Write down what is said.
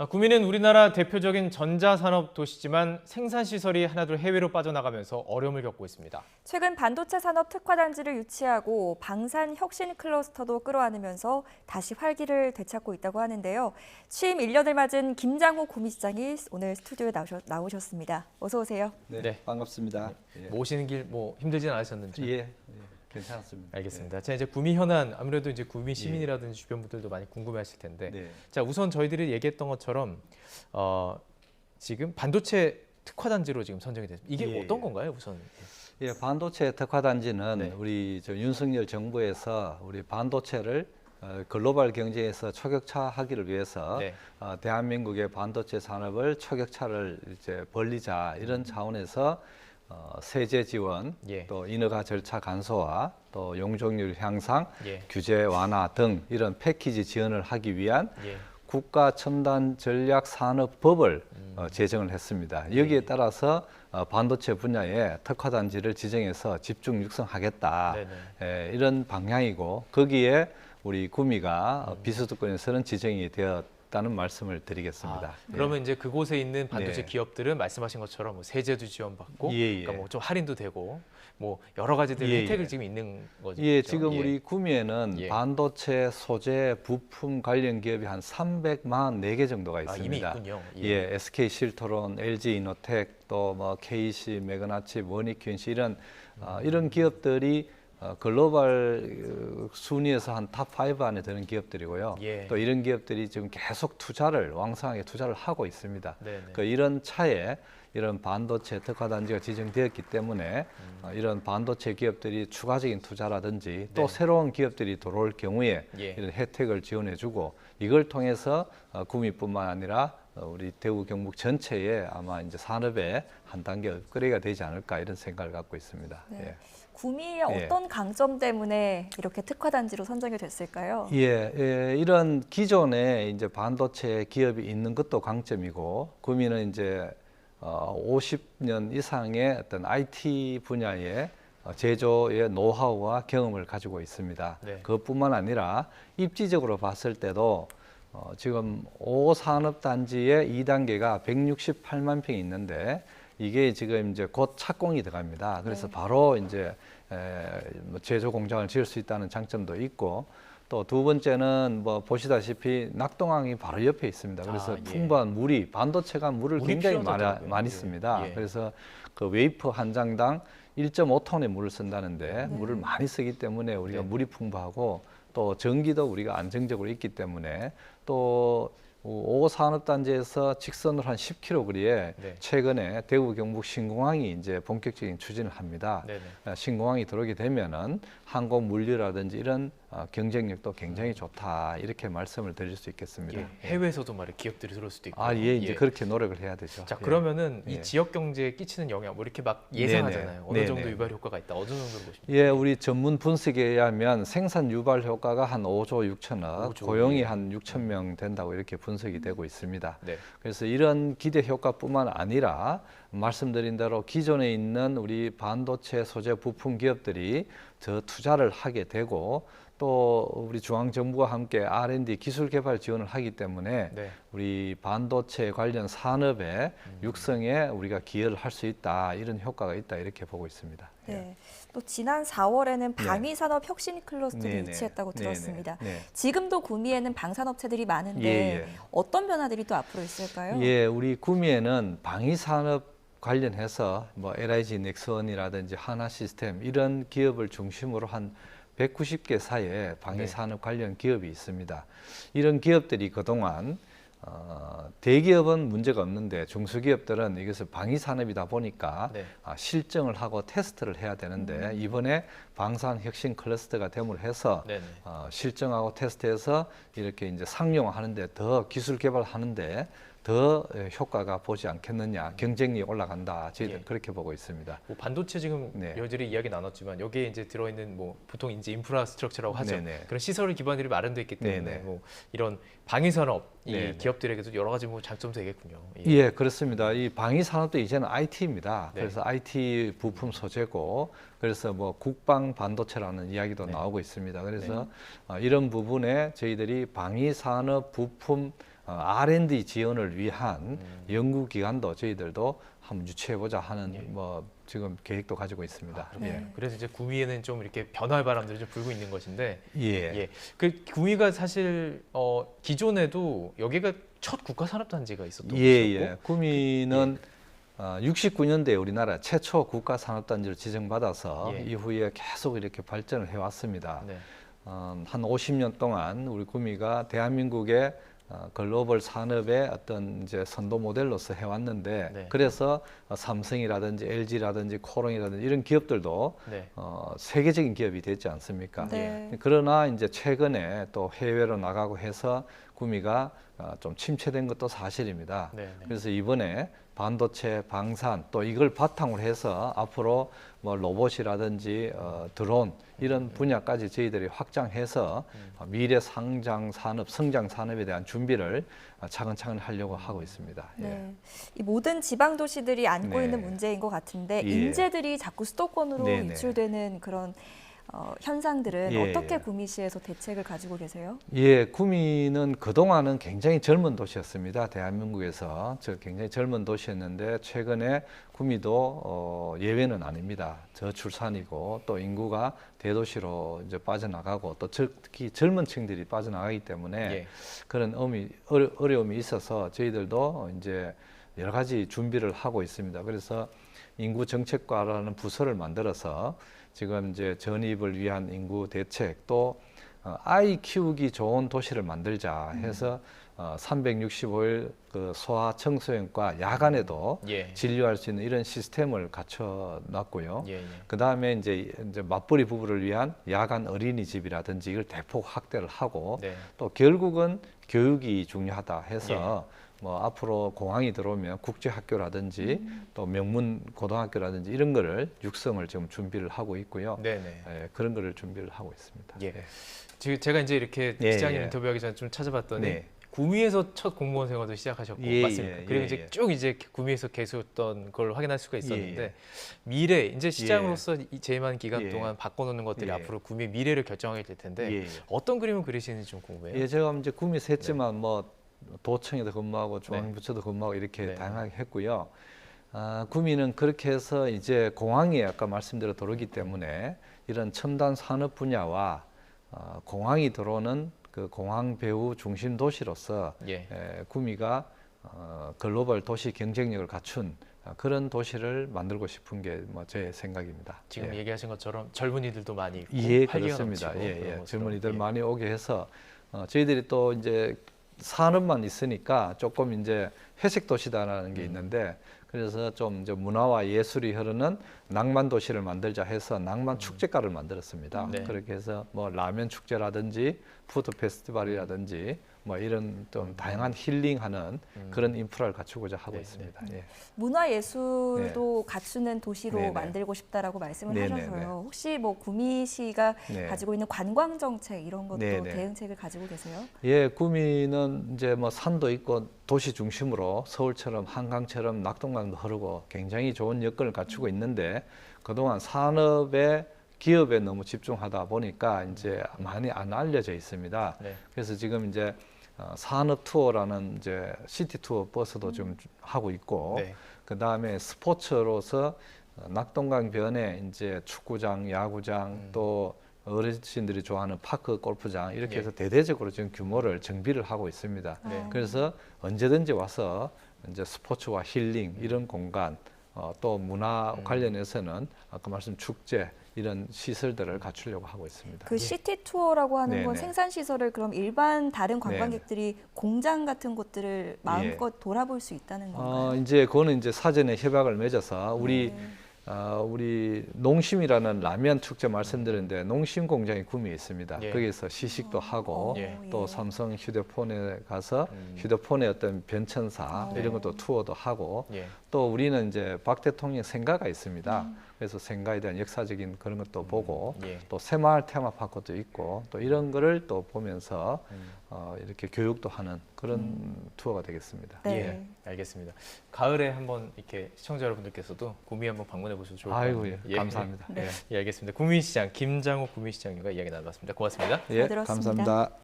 구미는 우리나라 대표적인 전자산업 도시지만 생산시설이 하나둘 해외로 빠져나가면서 어려움을 겪고 있습니다. 최근 반도체 산업 특화단지를 유치하고 방산 혁신 클러스터도 끌어안으면서 다시 활기를 되찾고 있다고 하는데요. 취임 1년을 맞은 김장호 구미시장이 오늘 스튜디오에 나오셨습니다. 어서 오세요. 네. 반갑습니다. 예. 모시는 길 힘들진 않으셨는지? 예, 괜찮습니다. 알겠습니다. 자, 이제 구미 현안, 아무래도 이제 구미 시민이라든지 주변 분들도 많이 궁금해하실 텐데, 네. 자, 우선 저희들이 얘기했던 것처럼 지금 반도체 특화단지로 지금 선정이 됐습니다. 이게 어떤 건가요, 우선? 예, 반도체 특화단지는 네. 우리 윤석열 정부에서 우리 반도체를 글로벌 경제에서 초격차하기를 위해서 네. 대한민국의 반도체 산업을 초격차를 이제 벌리자 이런 차원에서 세제 지원, 또 인허가 절차 간소화, 또 용적률 향상, 규제 완화 등 이런 패키지 지원을 하기 위한 국가 첨단 전략 산업법을 제정을 했습니다. 여기에 따라서 반도체 분야에 특화단지를 지정해서 집중 육성하겠다. 이런 방향이고 거기에 우리 구미가 비수도권에서는 지정이 되었다는 말씀을 드리겠습니다. 그러면 이제 그곳에 있는 반도체 기업들은 말씀하신 것처럼 뭐 세제도 지원받고, 그러니까 뭐 좀 할인도 되고, 뭐 여러 가지들 혜택을 지금 있는 거죠. 예, 지금 우리 구미에는 반도체 소재 부품 관련 기업이 한 344개 정도가 있습니다. 이미 있군요. SK 실트론, LG 이노텍, 또 뭐 KC, 매그나칩, 원익균씨 이런 기업들이 글로벌 순위에서 한 탑 5 안에 드는 기업들이고요. 또 이런 기업들이 지금 계속 왕성하게 투자를 하고 있습니다. 이런 차에 이런 반도체 특화단지가 지정되었기 때문에 이런 반도체 기업들이 추가적인 투자라든지 또 새로운 기업들이 들어올 경우에 이런 혜택을 지원해주고 이걸 통해서 구미뿐만 아니라 우리 대구 경북 전체에 아마 이제 산업의 한 단계 업그레이드가 되지 않을까 이런 생각을 갖고 있습니다. 구미의 어떤 강점 때문에 이렇게 특화단지로 선정이 됐을까요? 이런 기존에 이제 반도체 기업이 있는 것도 강점이고 구미는 이제 50년 이상의 어떤 IT 분야의 제조의 노하우와 경험을 가지고 있습니다. 그것뿐만 아니라 입지적으로 봤을 때도 지금 5산업단지의 2단계가 168만 평이 있는데 이게 지금 이제 곧 착공이 들어갑니다. 그래서 바로 이제 제조 공장을 지을 수 있다는 장점도 있고 또 두 번째는 뭐 보시다시피 낙동강이 바로 옆에 있습니다. 그래서 풍부한 물이 반도체가 물을 굉장히 많이 씁니다. 그래서 그 웨이퍼 한 장당 1.5톤의 물을 쓴다는데 물을 많이 쓰기 때문에 우리가 물이 풍부하고 또 전기도 우리가 안정적으로 있기 때문에 또 5산업단지에서 직선으로 한 10km 거리에 최근에 대구 경북 신공항이 이제 본격적인 추진을 합니다. 신공항이 들어오게 되면은 항공 물류라든지 이런 경쟁력도 굉장히 좋다 이렇게 말씀을 드릴 수 있겠습니다. 해외에서도 말이 기업들이 들어올 수도 있고. 이제 그렇게 노력을 해야 되죠. 자, 그러면은 이 지역 경제에 끼치는 영향 뭐 이렇게 막 예상하잖아요. 어느 정도 유발 효과가 있다. 어느 정도로 보십니까? 우리 전문 분석에 의하면 생산 유발 효과가 한 5조 6천억, 고용이 한 6천 명 된다고 이렇게 분석이 되고 있습니다. 그래서 이런 기대 효과뿐만 아니라 말씀드린 대로 기존에 있는 우리 반도체 소재 부품 기업들이 더 투자를 하게 되고 또 우리 중앙정부와 함께 R&D 기술 개발 지원을 하기 때문에 우리 반도체 관련 산업의 육성에 우리가 기여를 할 수 있다 이런 효과가 있다 이렇게 보고 있습니다. 또 지난 4월에는 방위산업 혁신 클러스터를 유치했다고 들었습니다. 지금도 구미에는 방산업체들이 많은데 어떤 변화들이 또 앞으로 있을까요? 우리 구미에는 방위산업 관련해서 뭐 LIG 넥슨이라든지 하나시스템 이런 기업을 중심으로 한 190개 사이에 방위산업 관련 기업이 있습니다. 이런 기업들이 그동안 대기업은 문제가 없는데 중소기업들은 이것을 방위산업이다 보니까 실증을 하고 테스트를 해야 되는데 이번에 방산혁신 클러스터가 됨으로 해서 실증하고 테스트해서 이렇게 이제 상용화하는데 더 기술 개발하는데 더 효과가 보지 않겠느냐, 경쟁력이 올라간다. 저희들 그렇게 보고 있습니다. 뭐 반도체 지금 여전히 이야기 나눴지만 여기에 이제 들어있는 뭐 보통 이제 인프라스트럭처라고 하죠. 그런 시설 기반들이 마련돼 있기 때문에 뭐 이런 방위산업 이 기업들에게도 여러 가지 뭐 장점도 되겠군요. 그렇습니다. 이 방위산업도 이제는 IT입니다. 그래서 IT 부품 소재고 그래서 뭐 국방 반도체라는 이야기도 나오고 있습니다. 그래서 이런 부분에 저희들이 방위산업 부품 R&D 지원을 위한 연구기관도 저희들도 한번 유치해보자 하는 뭐 지금 계획도 가지고 있습니다. 예. 그래서 이제 구미에는 좀 이렇게 변화의 바람들이 좀 불고 있는 것인데, 예. 그 구미가 사실 기존에도 여기가 첫 국가산업단지가 있었던 예. 구미는 69년대에 우리나라 최초 국가산업단지로 지정받아서 이후에 계속 이렇게 발전을 해왔습니다. 네. 한 50년 동안 우리 구미가 대한민국의 글로벌 산업의 어떤 이제 선도 모델로서 해왔는데 그래서 삼성이라든지 LG라든지 코롱이라든지 이런 기업들도 세계적인 기업이 됐지 않습니까? 그러나 이제 최근에 또 해외로 나가고 해서 구미가 좀 침체된 것도 사실입니다. 그래서 이번에 반도체, 방산 또 이걸 바탕으로 해서 앞으로 뭐 로봇이라든지 드론 이런 분야까지 저희들이 확장해서 미래 상장 산업, 성장 산업에 대한 준비를 차근차근 하려고 하고 있습니다. 네. 이 모든 지방 도시들이 안고 있는 문제인 것 같은데 인재들이 자꾸 수도권으로 유출되는 그런 현상들은 어떻게 구미시에서 대책을 가지고 계세요? 예, 구미는 그동안은 굉장히 젊은 도시였습니다. 대한민국에서 굉장히 젊은 도시였는데 최근에 구미도 예외는 아닙니다. 저출산이고 또 인구가 대도시로 이제 빠져나가고 또 특히 젊은 층들이 빠져나가기 때문에 그런 어려움이 있어서 저희들도 이제 여러 가지 준비를 하고 있습니다. 그래서 인구정책과라는 부서를 만들어서 지금 이제 전입을 위한 인구 대책 또 아이 키우기 좋은 도시를 만들자 해서 365일 그 소아 청소년과 야간에도 진료할 수 있는 이런 시스템을 갖춰놨고요. 그 다음에 이제 맞벌이 부부를 위한 야간 어린이집이라든지 이걸 대폭 확대를 하고 또 결국은 교육이 중요하다 해서 뭐 앞으로 공항이 들어오면 국제학교라든지 또 명문 고등학교라든지 이런 거를 육성을 지금 준비를 하고 있고요. 그런 거를 준비를 하고 있습니다. 지금 제가 이제 이렇게 시장님 인터뷰하기 전에 좀 찾아봤더니 구미에서 첫 공무원 생활도 시작하셨고 맞습니까? 그리고 이제 쭉 이제 구미에서 계셨던 걸 확인할 수가 있었는데 미래 이제 시장으로서 이 재임한 기간 동안 바꿔놓는 것들이 앞으로 구미의 미래를 결정하게 될 텐데 어떤 그림을 그리시는지 좀 궁금해요. 제가 이제 구미에서 했지만 뭐 도청에도 근무하고 중앙부처도 근무하고 이렇게 다양하게 했고요. 구미는 그렇게 해서 이제 공항이 아까 말씀대로 들어오기 때문에 이런 첨단 산업 분야와 공항이 들어오는 그 공항 배후 중심 도시로서 구미가 글로벌 도시 경쟁력을 갖춘 그런 도시를 만들고 싶은 게 뭐 제 생각입니다. 지금 얘기하신 것처럼 젊은이들도 많이 있고 그렇습니다. 젊은이들 많이 오게 해서 저희들이 또 이제 산업만 있으니까 조금 이제 회색 도시다라는 게 있는데 그래서 좀 이제 문화와 예술이 흐르는 낭만 도시를 만들자 해서 낭만 축제가를 만들었습니다. 그렇게 해서 뭐 라면 축제라든지 푸드 페스티벌이라든지 뭐 이런 좀 다양한 힐링하는 그런 인프라를 갖추고자 하고 있습니다. 문화예술도 갖추는 도시로 만들고 싶다라고 말씀을 하셔서요. 혹시 뭐 구미시가 가지고 있는 관광 정책 이런 것도 대응책을 가지고 계세요? 구미는 이제 뭐 산도 있고 도시 중심으로 서울처럼 한강처럼 낙동강도 흐르고 굉장히 좋은 여건을 갖추고 있는데 그동안 산업에 기업에 너무 집중하다 보니까 이제 많이 안 알려져 있습니다. 그래서 지금 이제 산업 투어라는 이제 시티 투어 버스도 좀 하고 있고, 그 다음에 스포츠로서 낙동강 변에 이제 축구장, 야구장 또 어르신들이 좋아하는 파크 골프장 이렇게 해서 대대적으로 지금 규모를 정비를 하고 있습니다. 그래서 언제든지 와서 이제 스포츠와 힐링 이런 공간 또 문화 관련해서는 아까 말씀 축제 이런 시설들을 갖추려고 하고 있습니다. 그 시티 투어라고 하는 건 생산 시설을 그럼 일반 다른 관광객들이 공장 같은 곳들을 마음껏 돌아볼 수 있다는 건가요? 이제 그거는 이제 사전에 협약을 맺어서 우리 농심이라는 라면 축제 말씀드렸는데 농심 공장이 구미에 있습니다. 거기서 시식도 하고 또 삼성 휴대폰에 가서 휴대폰의 어떤 변천사 이런 것도 투어도 하고 또 우리는 이제 박 대통령 생가가 있습니다. 그래서 생가에 대한 역사적인 그런 것도 보고 또 새마을 테마파크도 있고 또 이런 거를 또 보면서 이렇게 교육도 하는 그런 투어가 되겠습니다. 알겠습니다. 가을에 한번 이렇게 시청자 여러분들께서도 구미 한번 방문해 보셔도 좋을 것 같아요. 감사합니다. 알겠습니다. 구미시장 김장욱 구미시장님과 이야기 나눠봤습니다. 고맙습니다. 잘 들었습니다. 감사합니다.